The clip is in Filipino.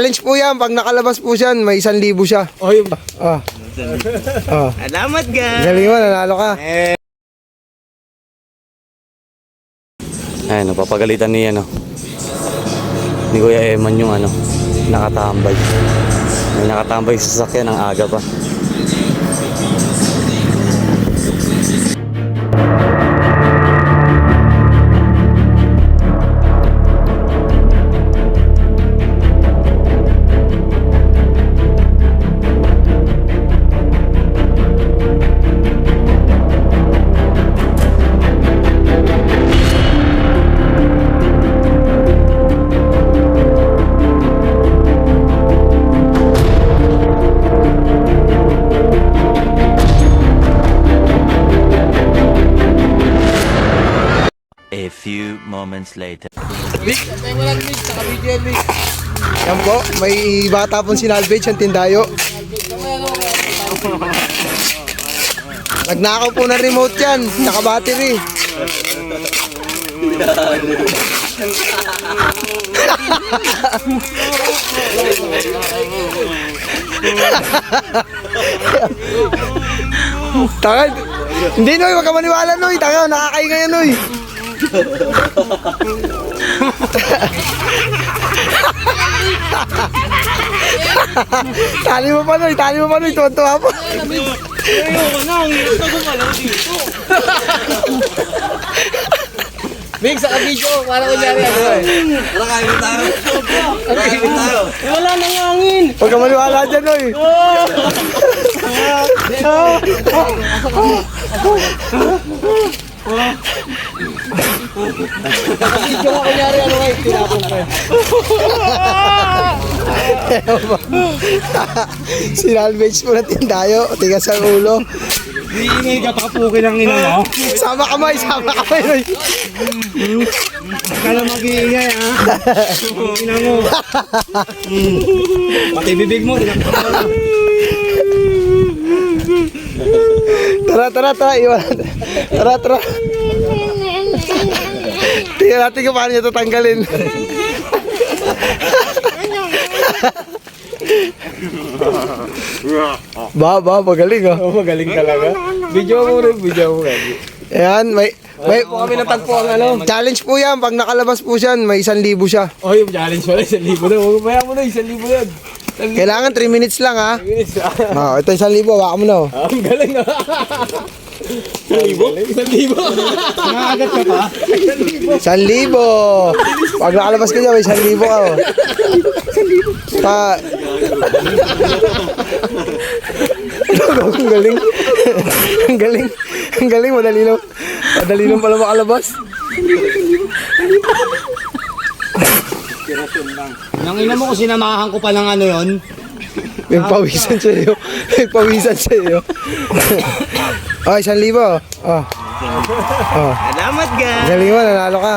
Challenge po yan. Pag nakalabas po siyan, may 1,000 siya. Oh, yung... Salamat guys. Galing mo, nanalo ka. Ayun, napapagalitan ni ni Kuya Eman yung nakatambay. May nakatambay sa sasakyan ng aga pa. A few moments later. Yan po, may bata pong sinalvage ang tindayo. Nagnakaw po ng remote yan, tsaka battery. Tanga, hindi Noy, wag ka maniwala Noy, tanga, nakakainga yan Noy. Tali mo pa Noy, tuwan-tuwa pa. Ayoko na, ang hirap na gumalaw dito. Big, sa video, para kunyari Wala nang hangin. Huwag ka maniwala dyan Noy. Video nga kunyari tinapon ko. Sinalvage po ng tindayo, tigas ang ulo. Iingay ka pa pukin ang ina mo. Sama kamay Noy. Kala mag-iingay ha. Ina mo. Pati bibig mo. Tara, iwan. Tara. Tingnan natin kung paano niya tatanggalin. Magaling oh. Magaling talaga. Video mo rin. Ayan, may Kami natagpo ang challenge po yan. Pag nakalabas po siyan, may 1,000 siya. Oh, yung challenge wala, 1,000 na. Huwag maya mo na, 1,000 yan. Kailangan 3 minutes lang ha. Ito 1,000, waka mo na oh. Ang galing ah. 1,000? 1,000? Nakagat ka pa? 1,000. Pag nakalabas ka dyan, may 1,000 ka oh. Ang galing. Ang galing, madali lang pala makalabas. Nang ina mo kung sinamahan ko pa ng yon. Nagpawisan sa'yo. Okay, 1,000 oh. Salamat guys. Galing mo, nanalo ka.